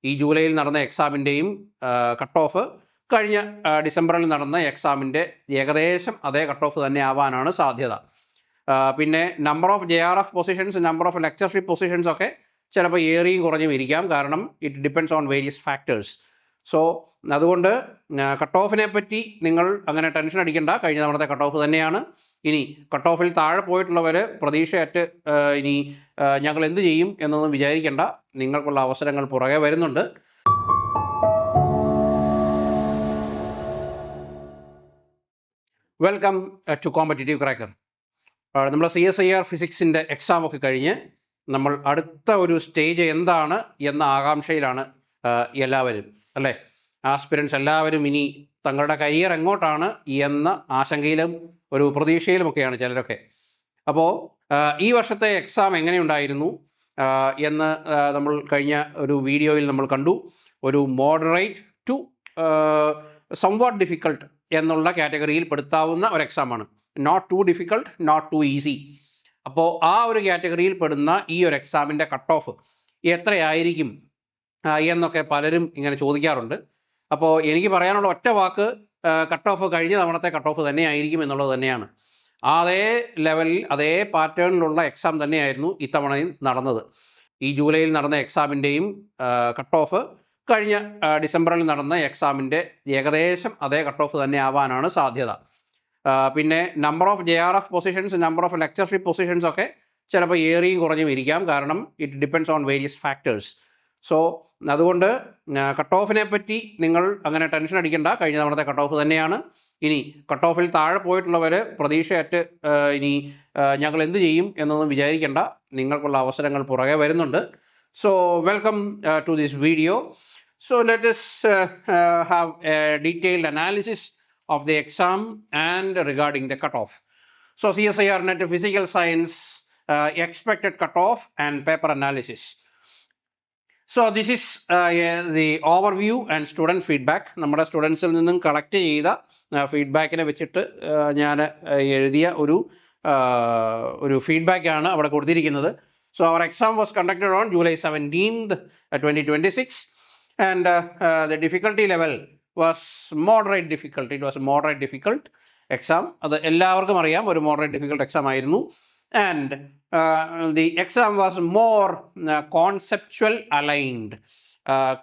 ഈ ജൂലൈയിൽ നടന്ന എക്സാമിൻ്റെയും കട്ട് ഓഫ് കഴിഞ്ഞ ഡിസംബറിൽ നടന്ന എക്സാമിൻ്റെ ഏകദേശം അതേ കട്ട് ഓഫ് തന്നെ ആവാനാണ് സാധ്യത. പിന്നെ number of JRF positions, number of lectureship positions ഒക്കെ ചിലപ്പോൾ ഏറിയും കുറഞ്ഞും ഇരിക്കാം. കാരണം it depends on various factors. So അതുകൊണ്ട് കട്ട് ഓഫിനെ പറ്റി നിങ്ങൾ അങ്ങനെ ടെൻഷൻ അടിക്കേണ്ട. കഴിഞ്ഞ തവണത്തെ കട്ട് ഓഫ് തന്നെയാണ്. ഇനി കട്ട് ഓഫിൽ താഴെ പോയിട്ടുള്ളവർ പ്രതീക്ഷയറ്റ് ഇനി ഞങ്ങൾ എന്ത് ചെയ്യും എന്നൊന്നും വിചാരിക്കേണ്ട. നിങ്ങൾക്കുള്ള അവസരങ്ങൾ പുറകെ വരുന്നുണ്ട്. Welcome to competitive cracker. നമ്മൾ CSIR ഫിസിക്സിൻ്റെ എക്സാമൊക്കെ കഴിഞ്ഞ് നമ്മൾ അടുത്ത ഒരു സ്റ്റേജ് എന്താണ് എന്ന ആകാംക്ഷയിലാണ് എല്ലാവരും, അല്ലേ? ആസ്പിരൻസ് എല്ലാവരും ഇനി തങ്ങളുടെ കരിയർ എങ്ങോട്ടാണ് എന്ന ആശങ്കയിലും ഒരു പ്രതീക്ഷയിലുമൊക്കെയാണ് ചിലരൊക്കെ. അപ്പോൾ ഈ വർഷത്തെ എക്സാം എങ്ങനെയുണ്ടായിരുന്നു എന്ന് നമ്മൾ കഴിഞ്ഞ ഒരു വീഡിയോയിൽ നമ്മൾ കണ്ടു. ഒരു മോഡറേറ്റ് ടു സംവാട്ട് ഡിഫിക്കൾട്ട് എന്നുള്ള കാറ്റഗറിയിൽ പെടുത്താവുന്ന ഒരു എക്സാമാണ്. Not too difficult, not too easy. അപ്പോൾ ആ ഒരു കാറ്റഗറിയിൽ പെടുന്ന ഈ ഒരു എക്സാമിൻ്റെ കട്ട് ഓഫ് എത്രയായിരിക്കും എന്നൊക്കെ പലരും ഇങ്ങനെ ചോദിക്കാറുണ്ട്. അപ്പോൾ എനിക്ക് പറയാനുള്ള ഒറ്റ വാക്ക്, കട്ട് ഓഫ് കഴിഞ്ഞ തവണത്തെ കട്ട് ഓഫ് തന്നെയായിരിക്കും എന്നുള്ളത് തന്നെയാണ്. അതേ ലെവലിൽ അതേ പാറ്റേണിലുള്ള എക്സാം തന്നെയായിരുന്നു ഇത്തവണയും നടന്നത്. ഈ ജൂലൈയിൽ നടന്ന എക്സാമിൻ്റെയും കട്ട് ഓഫ് കഴിഞ്ഞ ഡിസംബറിൽ നടന്ന എക്സാമിൻ്റെ ഏകദേശം അതേ കട്ട് ഓഫ് തന്നെ ആവാനാണ് സാധ്യത. പിന്നെ number of JRF positions, number of lectureship positions ഒക്കെ ചിലപ്പോൾ ഏറിയും കുറഞ്ഞും ഇരിക്കാം. കാരണം it depends on various factors. So അതുകൊണ്ട് കട്ട് ഓഫിനെ പറ്റി നിങ്ങൾ അങ്ങനെ ടെൻഷൻ അടിക്കേണ്ട. കഴിഞ്ഞ തവണത്തെ കട്ട് ഓഫ് തന്നെയാണ്. ഇനി കട്ട് ഓഫിൽ താഴെ പോയിട്ടുള്ളവർ പ്രതീക്ഷയറ്റ് ഇനി ഞങ്ങൾ എന്ത് ചെയ്യും എന്നൊന്നും വിചാരിക്കേണ്ട. നിങ്ങൾക്കുള്ള അവസരങ്ങൾ പുറകെ വരുന്നുണ്ട്. So welcome to this video. So let us have a detailed analysis of the exam and regarding the cutoff. So CSIR Net Physical Science expected cutoff and paper analysis. So this is the overview and student feedback. നമ്മുടെ സ്റ്റുഡൻസിൽ നിന്നും collect ചെയ്ത ഫീഡ്ബാക്കിനെ വെച്ചിട്ട് ഞാൻ എഴുതിയ ഒരു ഫീഡ്ബാക്കാണ് അവിടെ കൊടുത്തിരിക്കുന്നത്. So our exam was conducted on July 17th, 2026. And the difficulty level was moderate difficult. It was a moderate difficult exam. അത് എല്ലാവർക്കും അറിയാം, ഒരു moderate difficult exam ആയിരുന്നു. And the exam was more conceptual aligned.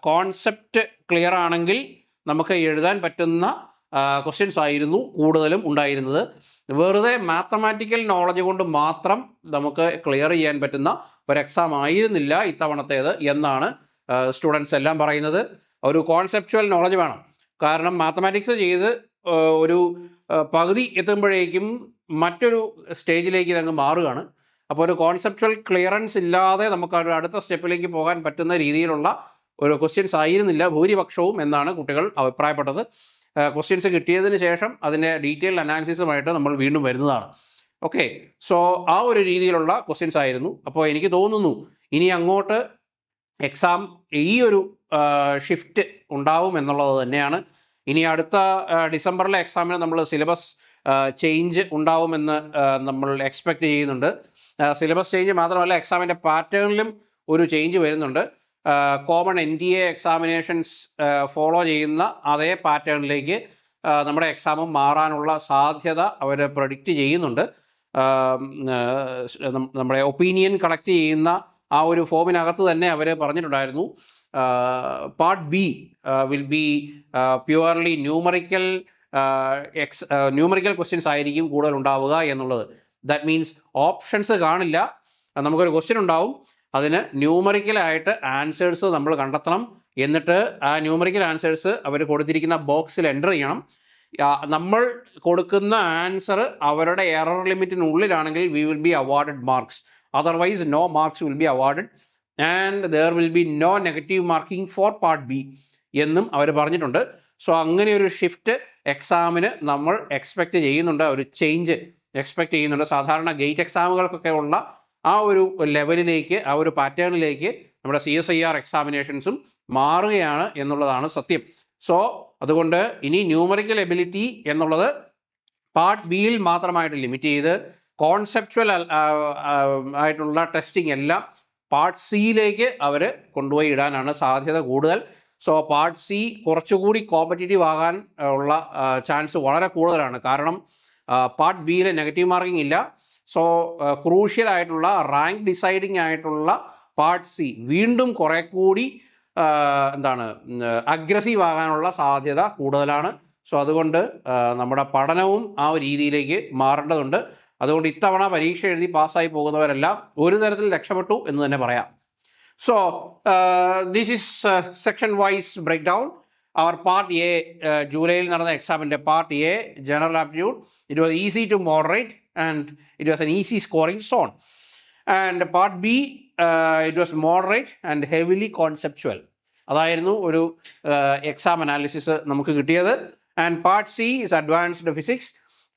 Concept clear ആണെങ്കിൽ നമുക്ക് എഴുതാൻ പറ്റുന്ന questions ആയിരുന്നു കൂടുതലും ഉണ്ടായിരുന്നത്. വെറുതെ മാത്തമാറ്റിക്കൽ നോളജ് കൊണ്ട് മാത്രം നമുക്ക് ക്ലിയർ ചെയ്യാൻ പറ്റുന്ന ഒരു എക്സാം ആയിരുന്നില്ല ഇത്തവണത്തേത് എന്നാണ് സ്റ്റുഡൻസ് എല്ലാം പറയുന്നത്. ഒരു കോൺസെപ്ച്വൽ നോളജ് വേണം. കാരണം മാത്തമാറ്റിക്സ് ചെയ്ത് ഒരു പകുതി എത്തുമ്പോഴേക്കും മറ്റൊരു സ്റ്റേജിലേക്ക് ഇതങ്ങ് മാറുകയാണ്. അപ്പോൾ ഒരു കോൺസെപ്ച്വൽ ക്ലിയറൻസ് ഇല്ലാതെ നമുക്ക് അടുത്ത സ്റ്റെപ്പിലേക്ക് പോകാൻ പറ്റുന്ന രീതിയിലുള്ള ഒരു ക്വസ്റ്റ്യൻസ് ആയിരുന്നില്ല ഭൂരിപക്ഷവും എന്നാണ് കുട്ടികൾ അഭിപ്രായപ്പെട്ടത്. ക്വസ്റ്റ്യൻസ് കിട്ടിയതിന് ശേഷം അതിൻ്റെ ഡീറ്റെയിൽ അനാലിസിസുമായിട്ട് നമ്മൾ വീണ്ടും വരുന്നതാണ്. ഓക്കെ, സോ ആ ഒരു രീതിയിലുള്ള ക്വസ്റ്റ്യൻസ് ആയിരുന്നു. അപ്പോൾ എനിക്ക് തോന്നുന്നു ഇനി അങ്ങോട്ട് എക്സാം ഈ ഒരു ഷിഫ്റ്റ് ഉണ്ടാവും എന്നുള്ളത് തന്നെയാണ്. ഇനി അടുത്ത ഡിസംബറിലെ എക്സാമിന് നമ്മൾ സിലബസ് ചേഞ്ച് ഉണ്ടാവുമെന്ന് നമ്മൾ എക്സ്പെക്റ്റ് ചെയ്യുന്നുണ്ട്. സിലബസ് ചേഞ്ച് മാത്രമല്ല, എക്സാമിൻ്റെ പാറ്റേണിലും ഒരു ചേഞ്ച് വരുന്നുണ്ട്. കോമൺ NTA എക്സാമിനേഷൻസ് ഫോളോ ചെയ്യുന്ന അതേ പാറ്റേണിലേക്ക് നമ്മുടെ എക്സാമും മാറാനുള്ള സാധ്യത അവർ പ്രഡിക്റ്റ് ചെയ്യുന്നുണ്ട്. നമ്മുടെ ഒപ്പീനിയൻ കളക്ട് ചെയ്യുന്ന ആ ഒരു ഫോമിനകത്ത് തന്നെ അവർ പറഞ്ഞിട്ടുണ്ടായിരുന്നു, part B will be purely numerical questions ആയിരിക്കും കൂടുതൽ ഉണ്ടാവുക എന്നുള്ളത്. ദാറ്റ് മീൻസ് ഓപ്ഷൻസ് കാണില്ല. നമുക്കൊരു ക്വസ്റ്റ്യൻ ഉണ്ടാവും, അതിന് ന്യൂമറിക്കലായിട്ട് ആൻസേഴ്സ് നമ്മൾ കണ്ടെത്തണം. എന്നിട്ട് ആ ന്യൂമറിക്കൽ ആൻസേഴ്സ് അവർ കൊടുത്തിരിക്കുന്ന ബോക്സിൽ എൻ്റർ ചെയ്യണം. നമ്മൾ കൊടുക്കുന്ന ആൻസർ അവരുടെ എറർ ലിമിറ്റിനുള്ളിലാണെങ്കിൽ we will be awarded marks. Otherwise, no marks will be awarded and there will be no negative marking for part B എന്നും അവർ പറഞ്ഞിട്ടുണ്ട്. സോ അങ്ങനെ ഒരു ഷിഫ്റ്റ് എക്സാമിന് നമ്മൾ എക്സ്പെക്റ്റ് ചെയ്യുന്നുണ്ട്, ഒരു ചേഞ്ച് എക്സ്പെക്റ്റ് ചെയ്യുന്നുണ്ട്. സാധാരണ ഗേറ്റ് എക്സാമുകൾക്കൊക്കെ ഉള്ള ആ ഒരു ലെവലിലേക്ക്, ആ ഒരു പാറ്റേണിലേക്ക് നമ്മുടെ CSIR എക്സാമിനേഷൻസും മാറുകയാണ് എന്നുള്ളതാണ് സത്യം. സോ അതുകൊണ്ട് ഇനി ന്യൂമറിക്കൽ എബിലിറ്റി എന്നുള്ളത് പാർട്ട് ബിയിൽ മാത്രമായിട്ട് ലിമിറ്റ് ചെയ്ത് കോൺസെപ്ച്വൽ ആയിട്ടുള്ള ടെസ്റ്റിംഗ് എല്ലാം പാർട്ട് സിയിലേക്ക് അവർ കൊണ്ടുപോയി ഇടാനാണ് സാധ്യത കൂടുതൽ. സോ പാർട്ട് സി കുറച്ചുകൂടി കോമ്പറ്റീറ്റീവ് ആകാൻ ഉള്ള ചാൻസ് വളരെ കൂടുതലാണ്. കാരണം പാർട്ട് ബിയിൽ നെഗറ്റീവ് മാർക്കിംഗ് ഇല്ല. സോ ക്രൂഷ്യൽ ആയിട്ടുള്ള റാങ്ക് ഡിസൈഡിങ് ആയിട്ടുള്ള പാർട്ട് സി വീണ്ടും കുറെ കൂടി അഗ്രസീവ് ആകാനുള്ള സാധ്യത കൂടുതലാണ്. സോ അതുകൊണ്ട് നമ്മുടെ പഠനവും ആ ഒരു രീതിയിലേക്ക് മാറേണ്ടതുണ്ട്. അതുകൊണ്ട് ഇത്തവണ പരീക്ഷ എഴുതി പാസ്സായി പോകുന്നവരെല്ലാം ഒരു തരത്തിൽ രക്ഷപ്പെട്ടു എന്ന് തന്നെ പറയാം. So this is section wise breakdown. അവർ പാർട്ട് എ, ജൂലൈയിൽ നടന്ന എക്സാമിൻ്റെ part A general aptitude, it was easy to moderate and it was an easy scoring zone. And part B it was moderate and heavily conceptual. അതായിരുന്നു ഒരു exam analysis നമുക്ക് കിട്ടിയത്. And part C is advanced physics,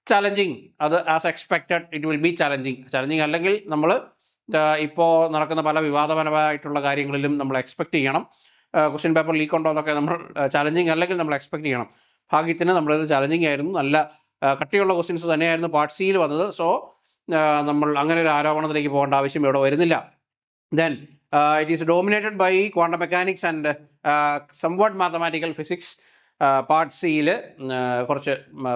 challenging. അത് as expected it will be challenging അല്ലെങ്കിൽ നമ്മൾ ഇപ്പോൾ നടക്കുന്ന പല വിവാദപരമായിട്ടുള്ള കാര്യങ്ങളിലും നമ്മൾ എക്സ്പെക്റ്റ് ചെയ്യണം. ക്വസ്റ്റ്യൻ പേപ്പർ ലീക്ക് ഉണ്ടോ എന്നൊക്കെ നമ്മൾ ചലഞ്ചിങ് അല്ലെങ്കിൽ നമ്മൾ എക്സ്പെക്റ്റ് ചെയ്യണം. ഭാഗ്യത്തിന് നമ്മളിത് ചലഞ്ചിങ് ആയിരുന്നു, നല്ല കട്ടിയുള്ള ക്വസ്റ്റ്യൻസ് തന്നെയായിരുന്നു പാർട്ട് സിയിൽ വന്നത്. സോ നമ്മൾ അങ്ങനെ ഒരു ആരോപണത്തിലേക്ക് പോകേണ്ട ആവശ്യം ഇവിടെ വരുന്നില്ല. Then it is dominated by quantum mechanics and somewhat mathematical physics. Part സിയിൽ കുറച്ച്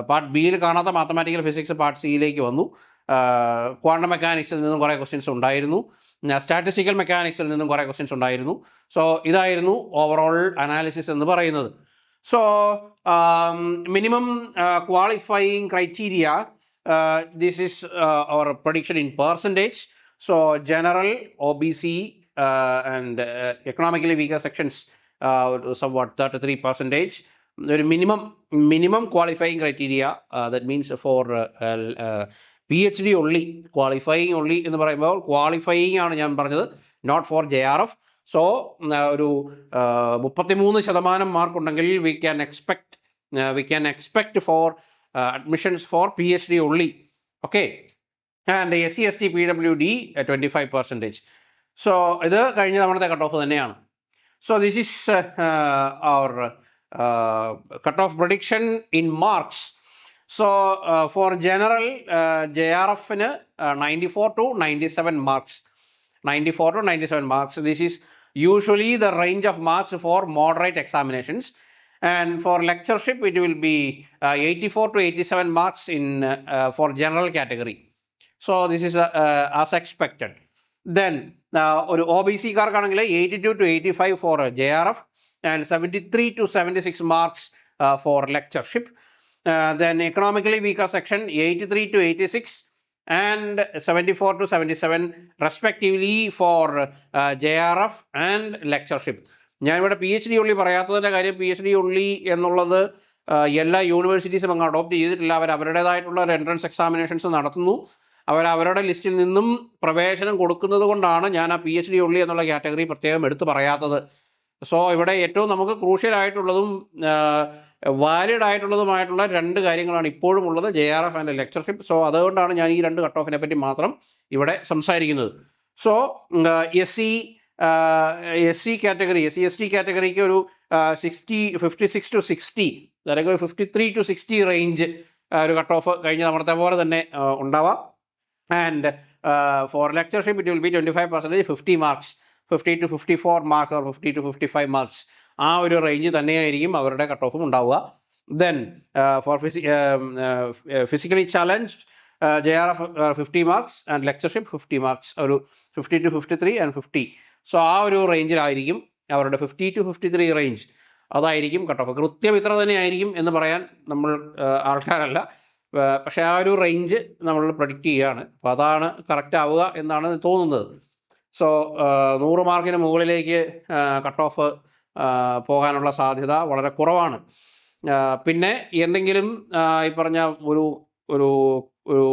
പാർട്ട് ബിയിൽ കാണാത്ത മാത്തമാറ്റിക്കൽ ഫിസിക്സ് പാർട്ട് സിയിലേക്ക് വന്നു. ക്വാണ്ടം മെക്കാനിക്സിൽ നിന്നും കുറേ ക്വസ്റ്റ്യൻസ് ഉണ്ടായിരുന്നു, സ്റ്റാറ്റിസ്റ്റിക്കൽ മെക്കാനിക്സിൽ നിന്നും കുറേ ക്വസ്റ്റ്യൻസ് ഉണ്ടായിരുന്നു. സോ ഇതായിരുന്നു ഓവറോൾ അനാലിസിസ് എന്ന് പറയുന്നത്. So minimum qualifying criteria, this is our prediction in percentage. So general, OBC and economically weaker sections somewhat 33%. ഒരു minimum qualifying criteria, that means for PhD only, qualifying only എന്ന് പറയുമ്പോൾ qualifying ആണ് ഞാൻ പറഞ്ഞത്, not four JRF. So ഒരു 33% mark ഉണ്ടെങ്കിൽ we can expect for admissions for PhD only. Okay. And SC ST PWD 25%. So ഇത് കഴിഞ്ഞ തവണത്തെ കട്ട് ഓഫ് തന്നെയാണ്. So this is our cut off prediction in marks. So for general JRFന് 94 to 97 marks. 94 to 97 marks. This is usually the range of marks for moderate examinations. And for lectureship, it will be 84 to 87 marks in for general category. So this is as expected. Then ഒരു OBC-കാർക്കാണെങ്കിൽ 82 to 85 for JRF and 73 to 76 marks for lectureship. Then economically weaker section 83 to 86 and 74 to 77 respectively for JRF and lectureship. ഞാനിവിടെ PhD only പറയാത്തതിൻ്റെ കാര്യം, PhD only എന്നുള്ളത് എല്ലാ യൂണിവേഴ്സിറ്റീസും അങ്ങ് adopt ചെയ്തിട്ടില്ല. അവർ അവരുടേതായിട്ടുള്ള ഒരു entrance examinations നടത്തുന്നു. അവരുടെ ലിസ്റ്റിൽ നിന്നും പ്രവേശനം കൊടുക്കുന്നത് കൊണ്ടാണ് ഞാൻ ആ PhD only എന്നുള്ള കാറ്റഗറി പ്രത്യേകം എടുത്ത് പറയാത്തത്. സോ ഇവിടെ ഏറ്റവും നമുക്ക് ക്രൂഷ്യലായിട്ടുള്ളതും വാലിഡ് ആയിട്ടുള്ളതുമായിട്ടുള്ള രണ്ട് കാര്യങ്ങളാണ് ഇപ്പോഴും ഉള്ളത്, JRF ആൻഡ് ലെക്ചർഷിപ്പ്. സോ അതുകൊണ്ടാണ് ഞാൻ ഈ രണ്ട് കട്ട് ഓഫിനെ പറ്റി മാത്രം ഇവിടെ സംസാരിക്കുന്നത്. So SC category, SC ST കാറ്റഗറിക്ക് ഒരു 56 to 60 അല്ലെങ്കിൽ 53 to 60 റേഞ്ച് ഒരു കട്ട് ഓഫ് കഴിഞ്ഞ തവണത്തെ പോലെ തന്നെ ഉണ്ടാവാം. And for lectureship it will be 25%, 50 marks, 50 to 54 marks or 50 to 55 marks. ആ ഒരു റേഞ്ച് തന്നെയായിരിക്കും അവരുടെ കട്ട് ഓഫും ഉണ്ടാവുക. Then for physically challenged JRF 50 marks and lectureship 50 marks, ഒരു 50 to 53 and 50. സോ ആ ഒരു റേഞ്ചിലായിരിക്കും അവരുടെ 50 to 53 റേഞ്ച്, അതായിരിക്കും കട്ട് ഓഫ്. കൃത്യം ഇത്ര തന്നെയായിരിക്കും എന്ന് പറയാൻ നമ്മൾ ആൾക്കാരല്ല, പക്ഷേ ആ ഒരു റേഞ്ച് നമ്മൾ പ്രഡിക്റ്റ് ചെയ്യുകയാണ്. അപ്പോൾ അതാണ് കറക്റ്റ് ആവുക എന്നാണ് തോന്നുന്നത്. സോ 100 മാർക്കിന് മുകളിലേക്ക് കട്ട് ഓഫ് പോകാനുള്ള സാധ്യത വളരെ കുറവാണ്. പിന്നെ എന്തെങ്കിലും ഈ പറഞ്ഞ ഒരു ഒരു ഒരു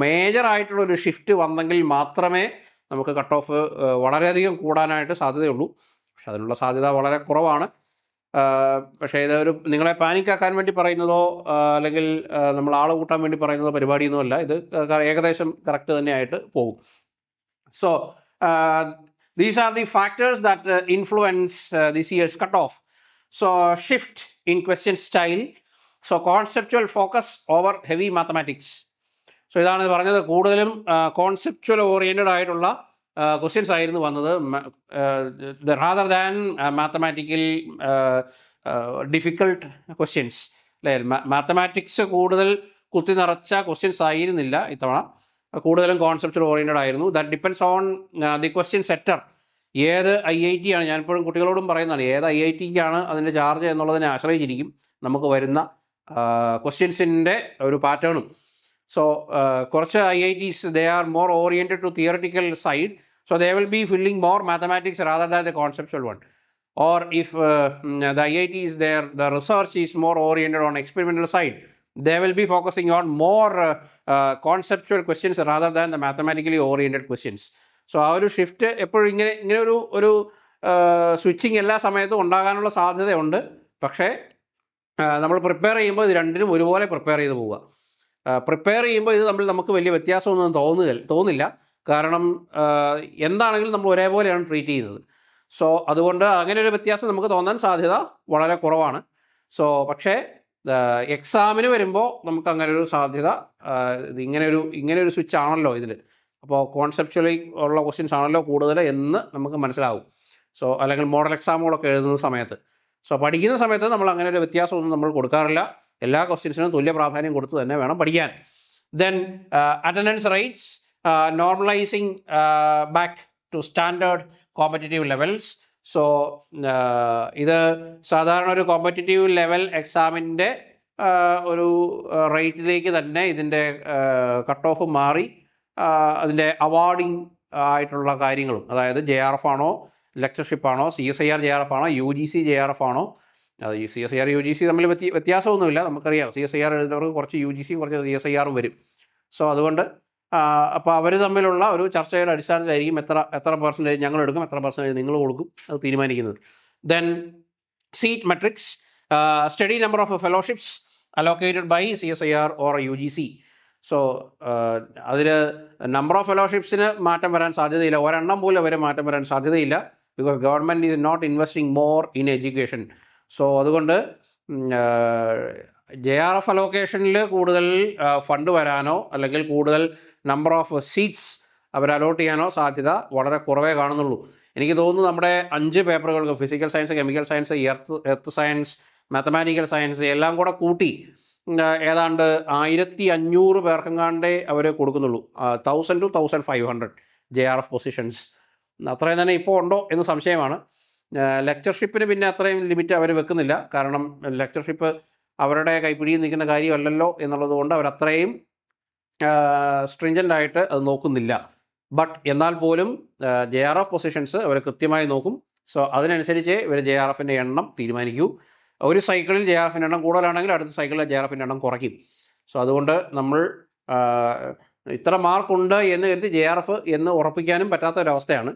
മേജറായിട്ടുള്ളൊരു ഷിഫ്റ്റ് വന്നെങ്കിൽ മാത്രമേ നമുക്ക് കട്ട് ഓഫ് വളരെയധികം കൂടാനായിട്ട് സാധ്യതയുള്ളൂ. പക്ഷെ അതിനുള്ള സാധ്യത വളരെ കുറവാണ്. പക്ഷേ ഇതൊരു നിങ്ങളെ പാനിക്കാക്കാൻ വേണ്ടി പറയുന്നതോ അല്ലെങ്കിൽ നമ്മൾ ആൾ കൂട്ടാൻ വേണ്ടി പറയുന്നതോ പരിപാടിയൊന്നുമല്ല. ഇത് ഏകദേശം കറക്റ്റ് തന്നെയായിട്ട് പോകും. So these are the factors that influence this year's cutoff. So shift in question style. So conceptual focus over heavy mathematics. So ഇതാണ് പറഞ്ഞത്, കൂടുതലും കോൺസെപ്ച്വൽ ഓറിയൻറ്റഡ് ആയിട്ടുള്ള ക്വസ്റ്റ്യൻസ് ആയിരുന്നു വന്നത്, rather than mathematical difficult questions അല്ലേ. Mathematics കൂടുതൽ കുത്തി നിറച്ച ക്വസ്റ്റ്യൻസ് ആയിരുന്നില്ല ഇത്തവണ, കൂടുതലും കോൺസെപ്ച്വൽ ഓറിയൻറ്റഡ് ആയിരുന്നു. That depends on the question setter. ഏത് IIT ആണ്, ഞാനിപ്പോഴും കുട്ടികളോടും പറയുന്നതാണ്, ഏത് IITക്കാണ് അതിൻ്റെ ചാർജ് എന്നുള്ളതിനെ ആശ്രയിച്ചിരിക്കും നമുക്ക് വരുന്ന ക്വസ്റ്റ്യൻസിൻ്റെ ഒരു പാറ്റേണും. സോ കുറച്ച് IITs they are more oriented to theoretical side, so they will be filling more mathematics rather than the conceptual one. Or if the IITs the research is more oriented on experimental side, they will be focusing on more conceptual questions rather than the mathematically oriented questions. So ആ ഒരു shift എപ്പോഴും ഇങ്ങനെ ഒരു switching എല്ലാ സമയത്തും ഉണ്ടാകാനുള്ള സാധ്യതയുണ്ട്. പക്ഷേ നമ്മൾ പ്രിപ്പയർ ചെയ്യുമ്പോൾ ഇത് രണ്ടിനും ഒരുപോലെ പ്രിപ്പയർ ചെയ്ത് പോവുക. പ്രിപ്പയർ ചെയ്യുമ്പോൾ ഇത് നമുക്ക് വലിയ വ്യത്യാസമൊന്നും തോന്നില്ല. കാരണം എന്താണെങ്കിലും നമ്മൾ ഒരേപോലെയാണ് ട്രീറ്റ് ചെയ്യുന്നത്. സോ അതുകൊണ്ട് അങ്ങനെ ഒരു വ്യത്യാസം നമുക്ക് തോന്നാൻ സാധ്യത വളരെ കുറവാണ്. സോ പക്ഷേ എക്സാമിന് വരുമ്പോൾ നമുക്ക് അങ്ങനെ ഒരു സാധ്യത, ഇത് ഇങ്ങനെ ഒരു സ്വിച്ച് ആണല്ലോ ഇതിൽ, അപ്പോൾ കോൺസെപ്ച്വലി ഉള്ള ക്വസ്റ്റ്യൻസ് ആണല്ലോ കൂടുതൽ എന്ന് നമുക്ക് മനസ്സിലാവും. സോ അല്ലെങ്കിൽ മോഡൽ എക്സാമുകളൊക്കെ എഴുതുന്ന സമയത്ത്, സോ പഠിക്കുന്ന സമയത്ത് നമ്മൾ അങ്ങനെ ഒരു വ്യത്യാസമൊന്നും നമ്മൾ കൊടുക്കാറില്ല. എല്ലാ ക്വസ്റ്റ്യൻസിനും തുല്യ പ്രാധാന്യം കൊടുത്ത് തന്നെ വേണം പഠിക്കാൻ. Then attendance rates, normalising back to standard competitive levels. So ഇത് സാധാരണ ഒരു കോമ്പറ്റേറ്റീവ് ലെവൽ എക്സാമിൻ്റെ ഒരു റേറ്റിലേക്ക് തന്നെ ഇതിൻ്റെ കട്ട് ഓഫ് മാറി അതിൻ്റെ അവാർഡിങ് ആയിട്ടുള്ള കാര്യങ്ങളും, അതായത് JRF ആണോ, ലെക്ചർഷിപ്പ് ആണോ, CSIR JRF ആണോ, UGC JRF ആണോ, അത് ഈ CSIR UGC തമ്മിൽ വ്യത്യാസമൊന്നുമില്ല. നമുക്കറിയാം CSIR എഴുതുന്നവർക്ക് കുറച്ച് UGC കുറച്ച് CSIRഉം വരും. സോ അതുകൊണ്ട് അപ്പോൾ അവർ തമ്മിലുള്ള ഒരു ചർച്ചയുടെ അടിസ്ഥാനത്തിലായിരിക്കും എത്ര പെർസെൻറ്റേജ് ഞങ്ങൾ എടുക്കും, എത്ര പെർസെൻറ്റേജ് നിങ്ങൾ കൊടുക്കും, അത് തീരുമാനിക്കുന്നത്. Then seat matrix, study number of fellowships allocated by CSIR or UGC. So അതിൽ നമ്പർ ഓഫ് ഫെലോഷിപ്സിന് മാറ്റം വരാൻ സാധ്യതയില്ല, ഒരെണ്ണം പോലും വരെ മാറ്റം വരാൻ സാധ്യതയില്ല. Because government is not investing more in education. So അതുകൊണ്ട് JRF അലോക്കേഷനിൽ കൂടുതൽ ഫണ്ട് വരാനോ അല്ലെങ്കിൽ കൂടുതൽ നമ്പർ ഓഫ് സീറ്റ്സ് അവർ അലോട്ട് ചെയ്യാനോ സാധ്യത വളരെ കുറവേ കാണുന്നുള്ളൂ. എനിക്ക് തോന്നുന്നു നമ്മുടെ 5 പേപ്പറുകൾക്ക് physical science, chemical science, earth science, mathematical science എല്ലാം കൂടെ കൂട്ടി ഏതാണ്ട് 1500 പേർക്കെങ്ങാണ്ടേ അവർ കൊടുക്കുന്നുള്ളൂ. 1000 to 1500 JRF പൊസിഷൻസ്. അത്രയും തന്നെ ഇപ്പോൾ ഉണ്ടോ എന്ന് സംശയമാണ്. ലെക്ചർഷിപ്പിന് പിന്നെ അത്രയും ലിമിറ്റ് അവർ വെക്കുന്നില്ല. കാരണം ലെക്ചർഷിപ്പ് അവരുടെ കൈപ്പിടിയിൽ നിൽക്കുന്ന കാര്യമല്ലല്ലോ എന്നുള്ളത് കൊണ്ട് അവരത്രയും സ്ട്രിഞ്ചൻ്റ് ആയിട്ട് അത് നോക്കുന്നില്ല. ബട്ട് എന്നാൽ പോലും JRF പൊസിഷൻസ് അവർ കൃത്യമായി നോക്കും. സോ അതിനനുസരിച്ച് ഇവർ JRFൻ്റെ എണ്ണം തീരുമാനിക്കൂ. ഒരു സൈക്കിളിൽ JRFൻ്റെ എണ്ണം കൂടുതലാണെങ്കിൽ അടുത്ത സൈക്കിളിൽ JRFൻ്റെ എണ്ണം കുറയ്ക്കും. സോ അതുകൊണ്ട് നമ്മൾ ഇത്ര മാർക്കുണ്ട് എന്ന് കരുതി JRF എന്ന് ഉറപ്പിക്കാനും പറ്റാത്ത ഒരവസ്ഥയാണ്.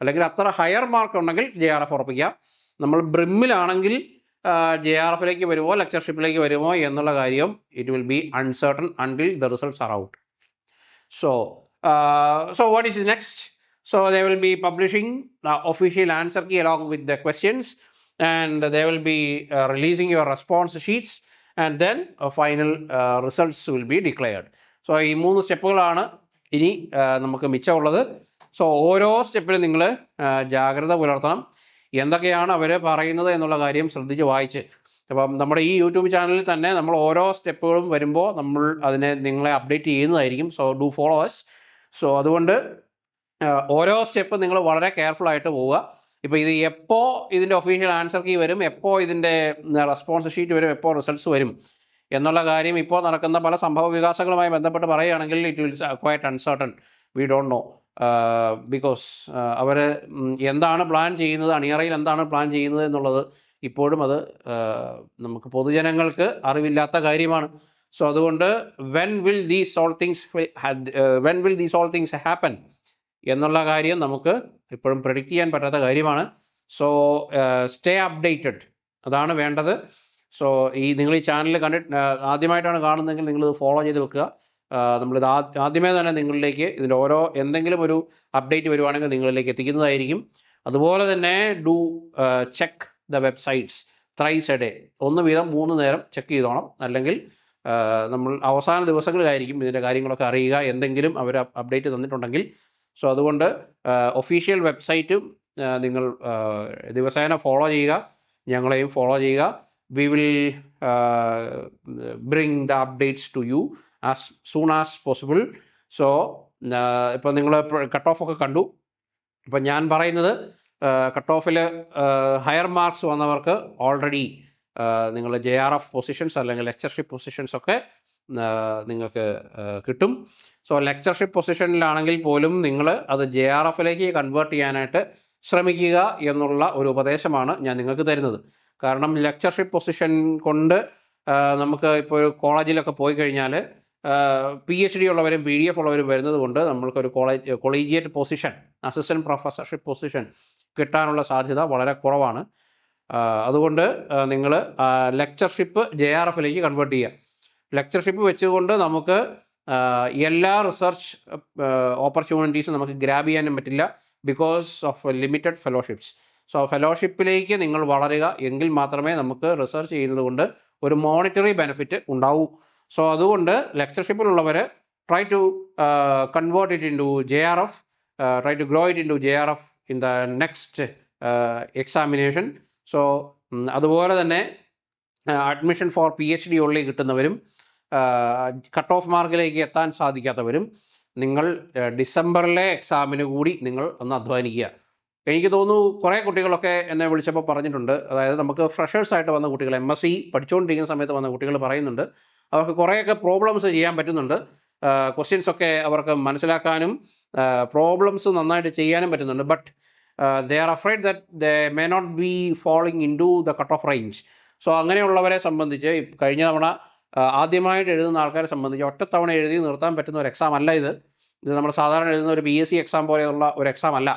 അല്ലെങ്കിൽ അത്ര ഹയർ മാർക്ക് ഉണ്ടെങ്കിൽ JRF ഉറപ്പിക്കാം. നമ്മൾ ബ്രിമ്മിലാണെങ്കിൽ JRFിലേക്ക് വരുമോ ലെക്ചർഷിപ്പിലേക്ക് വരുമോ എന്നുള്ള കാര്യം it will B uncertain until the results are out. So what is next? So they will be publishing the official answer key along with the questions, and they will be releasing your response sheets, and then final results will be declared. So ഈ 3 സ്റ്റെപ്പുകളാണ് ഇനി നമുക്ക് മിച്ചമുള്ളത്. So ഓരോ സ്റ്റെപ്പിലും നിങ്ങൾ ജാഗ്രത പുലർത്തണം. എന്തൊക്കെയാണ് അവർ പറയുന്നത് എന്നുള്ള കാര്യം ശ്രദ്ധിച്ച് വായിച്ച്, അപ്പം നമ്മുടെ ഈ യൂട്യൂബ് ചാനലിൽ തന്നെ നമ്മൾ ഓരോ സ്റ്റെപ്പുകളും വരുമ്പോൾ നമ്മൾ അതിനെ നിങ്ങളെ അപ്ഡേറ്റ് ചെയ്യുന്നതായിരിക്കും. So do follow us. So അതുകൊണ്ട് ഓരോ സ്റ്റെപ്പ് നിങ്ങൾ വളരെ കെയർഫുള്ളായിട്ട് പോവുക. ഇപ്പോൾ ഇത് എപ്പോൾ ഇതിൻ്റെ ഒഫീഷ്യൽ ആൻസർ കീ വരും, എപ്പോൾ ഇതിൻ്റെ റെസ്പോൺസ് ഷീറ്റ് വരും, എപ്പോൾ റിസൾട്ട്സ് വരും എന്നുള്ള കാര്യം ഇപ്പോൾ നടക്കുന്ന പല സംഭവ വികാസങ്ങളുമായി ബന്ധപ്പെട്ട് പറയുകയാണെങ്കിൽ it will quite uncertain. We don't know because അവർ എന്താണ് പ്ലാൻ ചെയ്യുന്നത്, അണിയറയിൽ എന്താണ് പ്ലാൻ ചെയ്യുന്നത് എന്നുള്ളത് ഇപ്പോഴും അത് നമുക്ക് പൊതുജനങ്ങൾക്ക് അറിവില്ലാത്ത കാര്യമാണ്. സോ അതുകൊണ്ട് when will these all things happen എന്നുള്ള കാര്യം നമുക്ക് ഇപ്പോഴും പ്രെഡിക്റ്റ് ചെയ്യാൻ പറ്റാത്ത കാര്യമാണ്. സോ സ്റ്റേ അപ്ഡേറ്റഡ്, അതാണ് വേണ്ടത്. സോ നിങ്ങൾ ഈ ചാനൽ ആദ്യമായിട്ടാണ് കാണുന്നതെങ്കിൽ നിങ്ങളിത് ഫോളോ ചെയ്ത് വെക്കുക. നമ്മളിത് ആദ്യമേ തന്നെ നിങ്ങളിലേക്ക് ഇതിൻ്റെ എന്തെങ്കിലും ഒരു അപ്ഡേറ്റ് വരുവാണെങ്കിൽ നിങ്ങളിലേക്ക് എത്തിക്കുന്നതായിരിക്കും. അതുപോലെ തന്നെ do check the websites thrice A day, 1 വീതം 3 നേരം ചെക്ക് ചെയ്തോണം. അല്ലെങ്കിൽ നമ്മൾ അവസാന ദിവസങ്ങളിലായിരിക്കും ഇതിൻ്റെ കാര്യങ്ങളൊക്കെ അറിയുക, എന്തെങ്കിലും അവർ അപ്ഡേറ്റ് തന്നിട്ടുണ്ടെങ്കിൽ. സോ അതുകൊണ്ട് ഒഫീഷ്യൽ വെബ്സൈറ്റും നിങ്ങൾ ദിവസേന ഫോളോ ചെയ്യുക, ഞങ്ങളെയും ഫോളോ ചെയ്യുക. We will bring the updates to you as soon as possible. So ഇപ്പോൾ നിങ്ങൾ കട്ട് ഓഫ് ഒക്കെ കണ്ടു. ഇപ്പം ഞാൻ പറയുന്നത് കട്ട് ഓഫിൽ ഹയർ മാർക്സ് വന്നവർക്ക് ഓൾറെഡി നിങ്ങൾ JRF പൊസിഷൻസ് അല്ലെങ്കിൽ ലെക്ചർഷിപ്പ് പൊസിഷൻസ് ഒക്കെ നിങ്ങൾക്ക് കിട്ടും. സോ ലെക്ചർഷിപ്പ് പൊസിഷനിലാണെങ്കിൽ പോലും നിങ്ങൾ അത് JRFിലേക്ക് കൺവേർട്ട് ചെയ്യാനായിട്ട് ശ്രമിക്കുക എന്നുള്ള ഒരു ഉപദേശമാണ് ഞാൻ നിങ്ങൾക്ക് തരുന്നത്. കാരണം ലെക്ചർഷിപ്പ് പൊസിഷൻ കൊണ്ട് നമുക്ക് ഇപ്പോൾ കോളേജിലൊക്കെ പോയി കഴിഞ്ഞാൽ PhD ഉള്ളവരും PDF ഉള്ളവരും വരുന്നത് കൊണ്ട് നമ്മൾക്കൊരു collegiate position, assistant professorship position കിട്ടാനുള്ള സാധ്യത വളരെ കുറവാണ്. അതുകൊണ്ട് നിങ്ങൾ ലെക്ചർഷിപ്പ് JRFിലേക്ക് കൺവേർട്ട് ചെയ്യുക. ലെക്ചർഷിപ്പ് വെച്ചുകൊണ്ട് നമുക്ക് എല്ലാ റിസർച്ച് ഓപ്പർച്യൂണിറ്റീസും നമുക്ക് ഗ്രാബ് ചെയ്യാനും പറ്റില്ല, because of limited fellowships. So ഫെലോഷിപ്പിലേക്ക് നിങ്ങൾ വളരുക എങ്കിൽ മാത്രമേ നമുക്ക് റിസർച്ച് ചെയ്യുന്നത് കൊണ്ട് ഒരു മോണിറ്ററി ബെനിഫിറ്റ് ഉണ്ടാവൂ. സോ അതുകൊണ്ട് ലെക്ചർഷിപ്പിലുള്ളവർ try to convert it into JRF, try to grow it into JRF in the next examination. So അതുപോലെ തന്നെ അഡ്മിഷൻ ഫോർ PhD ഉള്ളിൽ കിട്ടുന്നവരും കട്ട് ഓഫ് മാർക്കിലേക്ക് എത്താൻ സാധിക്കാത്തവരും നിങ്ങൾ ഡിസംബറിലെ എക്സാമിന് കൂടി നിങ്ങൾ ഒന്ന് അധ്വാനിക്കുക. എനിക്ക് തോന്നുന്നു കുറേ കുട്ടികളൊക്കെ എന്നെ വിളിച്ചപ്പോൾ പറഞ്ഞിട്ടുണ്ട്, അതായത് നമുക്ക് ഫ്രഷേഴ്സായിട്ട് വന്ന കുട്ടികൾ, MSc പഠിച്ചുകൊണ്ടിരിക്കുന്ന സമയത്ത് വന്ന കുട്ടികൾ പറയുന്നുണ്ട് അവർക്ക് കുറേയൊക്കെ പ്രോബ്ലംസ് ചെയ്യാൻ പറ്റുന്നുണ്ട്, ക്വസ്റ്റ്യൻസൊക്കെ അവർക്ക് മനസ്സിലാക്കാനും പ്രോബ്ലംസ് നന്നായിട്ട് ചെയ്യാനും പറ്റുന്നുണ്ട്. But they are afraid that they may not be following in to the cut off range. So അങ്ങനെയുള്ളവരെ സംബന്ധിച്ച് കഴിഞ്ഞ തവണ ആദ്യമായിട്ട് എഴുതുന്ന ആൾക്കാരെ സംബന്ധിച്ച് ഒറ്റത്തവണ എഴുതി നിർത്താൻ പറ്റുന്ന ഒരു എക്സാം അല്ല ഇത്. നമ്മൾ സാധാരണ എഴുതുന്ന ഒരു PSC എക്സാം പോലെയുള്ള ഒരു എക്സാം അല്ല.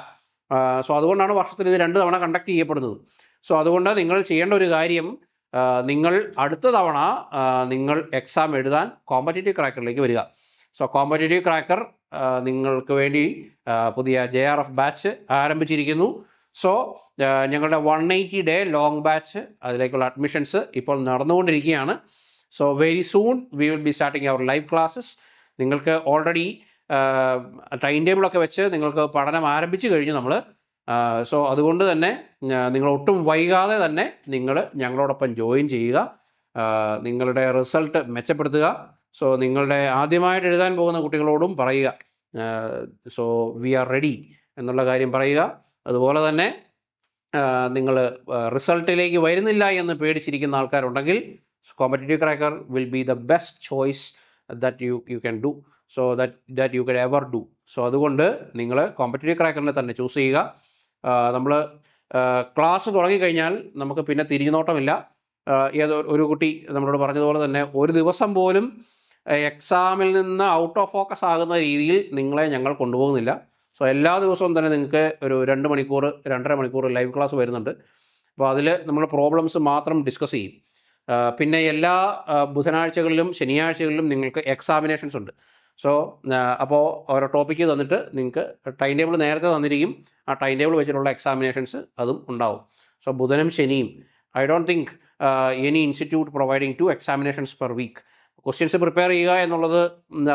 സോ അതുകൊണ്ടാണ് വർഷത്തിൽ ഇത് 2 തവണ കണ്ടക്ട് ചെയ്യപ്പെടുന്നത്. സോ അതുകൊണ്ട് നിങ്ങൾ ചെയ്യേണ്ട ഒരു കാര്യം, നിങ്ങൾ അടുത്ത തവണ നിങ്ങൾ എക്സാം എഴുതാൻ കോമ്പറ്റേറ്റീവ് ക്രാക്കറിലേക്ക് വരിക. സോ കോമ്പറ്റേറ്റീവ് ക്രാക്കർ നിങ്ങൾക്ക് വേണ്ടി പുതിയ JRF ബാച്ച് ആരംഭിച്ചിരിക്കുന്നു. സോ ഞങ്ങളുടെ 180 ഡേ ലോങ് ബാച്ച്, അതിലേക്കുള്ള അഡ്മിഷൻസ് ഇപ്പോൾ നടന്നുകൊണ്ടിരിക്കുകയാണ്. So very soon we will be starting our live classes. നിങ്ങൾക്ക് ഓൾറെഡി ടൈം ടേബിളൊക്കെ വെച്ച് നിങ്ങൾക്ക് പഠനം ആരംഭിച്ചു കഴിഞ്ഞു നമ്മൾ. സോ അതുകൊണ്ട് തന്നെ നിങ്ങൾ ഒട്ടും വൈകാതെ തന്നെ നിങ്ങൾ ഞങ്ങളോടൊപ്പം ജോയിൻ ചെയ്യുക, നിങ്ങളുടെ റിസൾട്ട് മെച്ചപ്പെടുത്തുക. സോ നിങ്ങളുടെ ആദ്യമായിട്ട് എഴുതാൻ പോകുന്ന കുട്ടികളോടും പറയുക, സോ വി ആർ റെഡി എന്നുള്ള കാര്യം പറയുക. അതുപോലെ തന്നെ നിങ്ങൾ റിസൾട്ടിലേക്ക് വരുന്നില്ല എന്ന് പേടിച്ചിരിക്കുന്ന ആൾക്കാരുണ്ടെങ്കിൽ competitive cracker will be the best choice that you can do, so that you can ever do. So അതുകൊണ്ട് നിങ്ങൾ കോമ്പറ്റേറ്റീവ് ക്രാക്കറിനെ തന്നെ ചൂസ് ചെയ്യുക. നമ്മൾ ക്ലാസ് തുടങ്ങിക്കഴിഞ്ഞാൽ നമുക്ക് പിന്നെ തിരിഞ്ഞുനോട്ടമില്ല. ഒരു കുട്ടി നമ്മളോട് പറഞ്ഞതുപോലെ തന്നെ ഒരു ദിവസം പോലും എക്സാമിൽ നിന്ന് ഔട്ട് ഓഫ് ഫോക്കസ് ആകുന്ന രീതിയിൽ നിങ്ങളെ ഞങ്ങൾ കൊണ്ടുപോകുന്നില്ല. സോ എല്ലാ ദിവസവും തന്നെ നിങ്ങൾക്ക് ഒരു 2 മണിക്കൂർ 2.5 മണിക്കൂർ ലൈവ് ക്ലാസ് വരുന്നുണ്ട്. അപ്പോൾ അതിൽ നമ്മൾ പ്രോബ്ലംസ് മാത്രം ഡിസ്കസ് ചെയ്യും. പിന്നെ എല്ലാ ബുധനാഴ്ചകളിലും ശനിയാഴ്ചകളിലും നിങ്ങൾക്ക് എക്സാമിനേഷൻസ് ഉണ്ട്. സോ അപ്പോൾ ഓരോ ടോപ്പിക്ക് തന്നിട്ട് നിങ്ങൾക്ക് ടൈം ടേബിൾ നേരത്തെ തന്നിരിക്കും. ആ ടൈം ടേബിൾ വെച്ചിട്ടുള്ള എക്സാമിനേഷൻസ് അതും ഉണ്ടാവും. സോ ബുധനും ശനിയും I don't think any institute providing 2 examinations per week. Questions prepare ചെയ്യുക എന്നുള്ളത്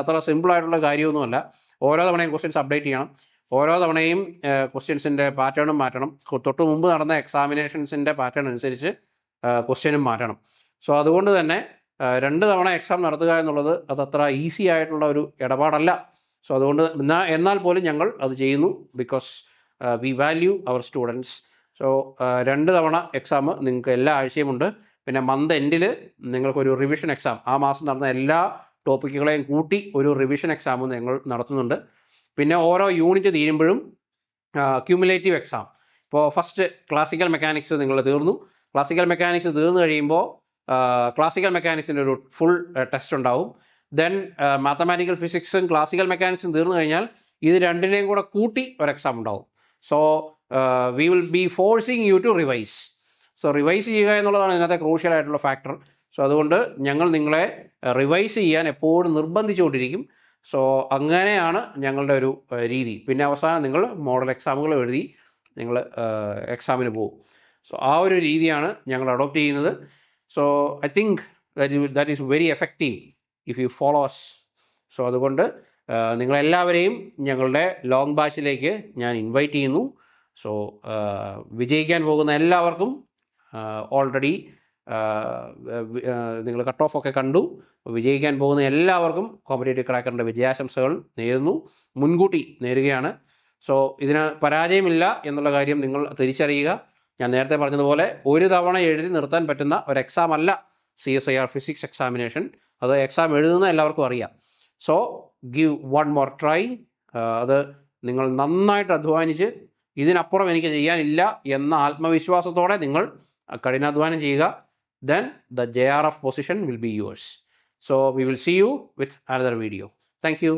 അത്ര സിമ്പിളായിട്ടുള്ള കാര്യമൊന്നുമല്ല. ഓരോ തവണയും ക്വസ്റ്റ്യൻസ് അപ്ഡേറ്റ് ചെയ്യണം, ഓരോ തവണയും ക്വസ്റ്റ്യൻസിൻ്റെ പാറ്റേണും മാറ്റണം, തൊട്ട് മുമ്പ് നടന്ന എക്സാമിനേഷൻസിൻ്റെ പാറ്റേൺ അനുസരിച്ച് ക്വസ്റ്റ്യനും മാറ്റണം. സോ അതുകൊണ്ട് തന്നെ 2 തവണ എക്സാം നടത്തുക എന്നുള്ളത് അതത്ര ഈസി ആയിട്ടുള്ള ഒരു ഇടപാടല്ല. സോ അതുകൊണ്ട് എന്നാൽ പോലും ഞങ്ങൾ അത് ചെയ്യുന്നു, because we value our students. So 2 തവണ എക്സാം നിങ്ങൾക്ക് എല്ലാ ആഴ്ചയുമുണ്ട്. പിന്നെ മന്ത് എൻഡിൽ നിങ്ങൾക്കൊരു റിവിഷൻ എക്സാം, ആ മാസം നടന്ന എല്ലാ ടോപ്പിക്കുകളെയും കൂട്ടി ഒരു റിവിഷൻ എക്സാമും ഞങ്ങൾ നടത്തുന്നുണ്ട്. പിന്നെ ഓരോ യൂണിറ്റ് തീരുമ്പോഴും ക്യൂമുലേറ്റീവ് എക്സാം. ഇപ്പോൾ ഫസ്റ്റ് ക്ലാസിക്കൽ മെക്കാനിക്സ് നിങ്ങൾ തീർന്നു. ക്ലാസിക്കൽ മെക്കാനിക്സ് തീർന്നു കഴിയുമ്പോൾ ക്ലാസിക്കൽ മെക്കാനിക്സിൻ്റെ ഒരു ഫുൾ ടെസ്റ്റ് ഉണ്ടാവും. ദെൻ മാത്തമാറ്റിക്കൽ ഫിസിക്സും ക്ലാസിക്കൽ മെക്കാനിക്സും തീർന്നു കഴിഞ്ഞാൽ ഇത് രണ്ടിനെയും കൂടെ കൂട്ടി ഒരു എക്സാം ഉണ്ടാവും. So we will be forcing you to revise. So revise ചെയ്യുക എന്നുള്ളതാണ് ഇതിനകത്തെ ക്രൂഷ്യൽ ആയിട്ടുള്ള ഫാക്ടർ. സോ അതുകൊണ്ട് ഞങ്ങൾ നിങ്ങളെ റിവൈസ് ചെയ്യാൻ എപ്പോഴും നിർബന്ധിച്ചുകൊണ്ടിരിക്കും. സോ അങ്ങനെയാണ് ഞങ്ങളുടെ ഒരു രീതി. പിന്നെ അവസാനം നിങ്ങൾ മോഡൽ എക്സാമുകൾ എഴുതി നിങ്ങൾ എക്സാമിന് പോകും. സോ ആ ഒരു രീതിയാണ് ഞങ്ങൾ അഡോപ്റ്റ് ചെയ്യുന്നത്. So I think that is very effective if you follow us. So അതുകൊണ്ട് നിങ്ങളെല്ലാവരെയും ഞങ്ങളുടെ ലോങ് ബാച്ചിലേക്ക് ഞാൻ ഇൻവൈറ്റ് ചെയ്യുന്നു. സോ വിജയിക്കാൻ പോകുന്ന എല്ലാവർക്കും ഓൾറെഡി നിങ്ങൾ കട്ട് ഓഫ് ഒക്കെ കണ്ടു. വിജയിക്കാൻ പോകുന്ന എല്ലാവർക്കും കോമ്പറ്റേറ്റീവ് ക്രാക്കറിൻ്റെ വിജയാശംസകൾ നേരുന്നു, മുൻകൂട്ടി നേരുകയാണ്. സോ ഇതിന് പരാജയമില്ല എന്നുള്ള കാര്യം നിങ്ങൾ തിരിച്ചറിയുക. ഞാൻ നേരത്തെ പറഞ്ഞതുപോലെ ഒരു തവണ എഴുതി നിർത്താൻ പറ്റുന്ന ഒരു എക്സാം അല്ല CSIR ഫിസിക്സ് എക്സാമിനേഷൻ. അത് എക്സാം എഴുതുന്ന എല്ലാവർക്കും അറിയാം. So give one more try. അത് നിങ്ങൾ നന്നായിട്ട് അധ്വാനിച്ച് ഇതിനപ്പുറം എനിക്ക് ചെയ്യാനില്ല എന്ന ആത്മവിശ്വാസത്തോടെ നിങ്ങൾ കഠിനാധ്വാനം ചെയ്യുക. Then the JRF position will be yours. So we will see you with another video. Thank you.